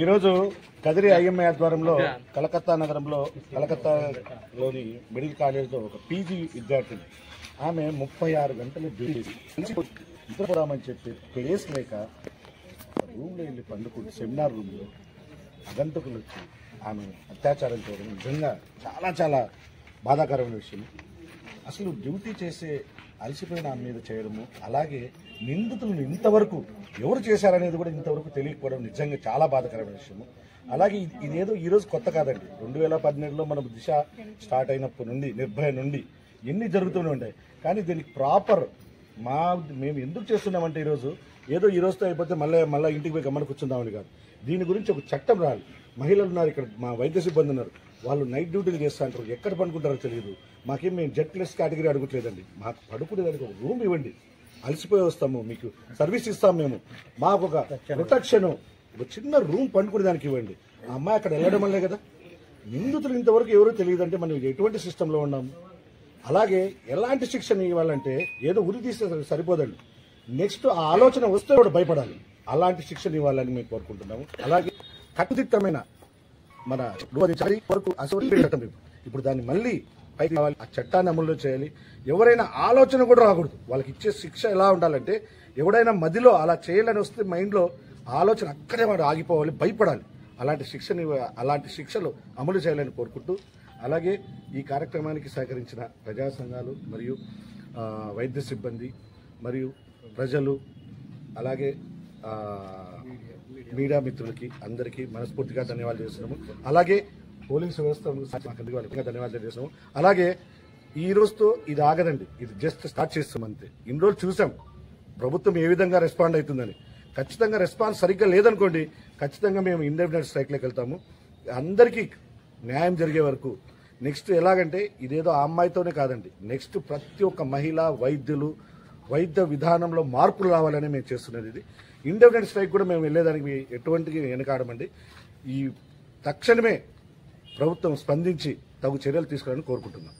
ఈరోజు కదిరి ఐఎంఐ ఆధ్వర్యంలో కలకత్తా నగరంలో కలకత్తాలోని మెడికల్ కాలేజ్లో ఒక పీజీ విద్యార్థిని ఆమె 36 గంటలు నిద్రపోదామని చెప్పి ప్లేస్ లేక రూమ్లో వెళ్ళి పండుకుంటూ సెమినార్ రూమ్లో అగంతకులు వచ్చి ఆమె అత్యాచారం చేయడం నిజంగా చాలా చాలా బాధాకరమైన విషయం. అసలు డ్యూటీ చేసే అలసిపోయిన ఆమె మీద చేయడము, అలాగే నిందితులను ఇంతవరకు ఎవరు చేశారనేది కూడా ఇంతవరకు తెలియకపోవడం నిజంగా చాలా బాధాకరమైన విషయము. అలాగే ఇదేదో ఈరోజు కొత్త కాదండి. 2017లో మనం దిశ స్టార్ట్ అయినప్పటి నుండి, నిర్భయ నుండి ఎన్ని జరుగుతూనే ఉంటాయి. కానీ దీనికి ప్రాపర్ మేము ఎందుకు చేస్తున్నామంటే ఏదో ఈ రోజుతో అయిపోతే మళ్ళీ ఇంటికి పోయి గమ్మని కూర్చుందామని కాదు. దీని గురించి ఒక చట్టం రాలి. మహిళలు ఉన్నారు, ఇక్కడ మా వైద్య సిబ్బంది ఉన్నారు, వాళ్ళు నైట్ డ్యూటీలు చేస్తూ అంటారు, ఎక్కడ పడుకుంటారో తెలియదు. మేము జెడ్+ కేటగిరీ అడగట్లేదండి, మాకు పడుకునేదానికి ఒక రూమ్ ఇవ్వండి, అలసిపోయి వస్తాము, మీకు సర్వీస్ ఇస్తాము, మేము మాకు ఒక ప్రొటెక్షన్, ఒక చిన్న రూమ్ పండుకునేదానికి ఇవ్వండి. ఆ అమ్మాయి అక్కడ వెళ్ళడం వల్లే కదా. నిందితులు ఇంతవరకు ఎవరో తెలియదంటే మనం ఎటువంటి సిస్టంలో ఉన్నాము. అలాగే ఎలాంటి శిక్షణ ఇవ్వాలంటే ఏదో ఉరి తీస్తే సరిపోదండి, నెక్స్ట్ ఆ ఆలోచన వస్తే కూడా భయపడాలి. అలాంటి శిక్షణ ఇవ్వాలని మేము కోరుకుంటున్నాము. అలాగే కట్టుదిట్టమైన మన వరకు చట్టం ఇప్పుడు దాన్ని మళ్ళీ పైకి కావాలి, ఆ చట్టాన్ని అమల్లో చేయాలి. ఎవరైనా ఆలోచన కూడా రాకూడదు. వాళ్ళకి ఇచ్చే శిక్ష ఎలా ఉండాలంటే ఎవడైనా మదిలో అలా చేయాలని వస్తే మైండ్లో ఆలోచన అక్కడే వాడు ఆగిపోవాలి, భయపడాలి. అలాంటి శిక్షలు అమలు చేయాలని కోరుకుంటూ, అలాగే ఈ కార్యక్రమానికి సహకరించిన ప్రజా సంఘాలు మరియు వైద్య సిబ్బంది మరియు ప్రజలు, అలాగే మీడియా మిత్రులకి అందరికీ మనస్ఫూర్తిగా ధన్యవాదాలు చేస్తున్నాము. అలాగే పోలీసు వ్యవస్థ ధన్యవాదాలు చేస్తున్నాము. అలాగే ఈ రోజుతో ఇది ఆగదండి, ఇది జస్ట్ స్టార్ట్ చేస్తాం అంతే. ఇన్ని రోజులు చూసాం ప్రభుత్వం ఏ విధంగా రెస్పాండ్ అవుతుందని. ఖచ్చితంగా రెస్పాన్స్ సరిగ్గా లేదనుకోండి, ఖచ్చితంగా మేము ఇండెఫినెట్ స్ట్రైక్లోకి వెళ్తాము. అందరికీ న్యాయం జరిగే వరకు. నెక్స్ట్ ఎలాగంటే ఇదేదో ఆ అమ్మాయితోనే కాదండి, నెక్స్ట్ ప్రతి ఒక్క మహిళ, వైద్యులు, వైద్య విధానంలో మార్పులు రావాలని మేము చేస్తున్నది. ఇది ఇండెఫినెట్ స్ట్రైక్ కూడా మేము వెళ్ళేదానికి ఎటువంటి వెనకాడమండి. ఈ తక్షణమే ప్రభుత్వం స్పందించి తగు చర్యలు తీసుకోవాలని కోరుకుంటున్నాం.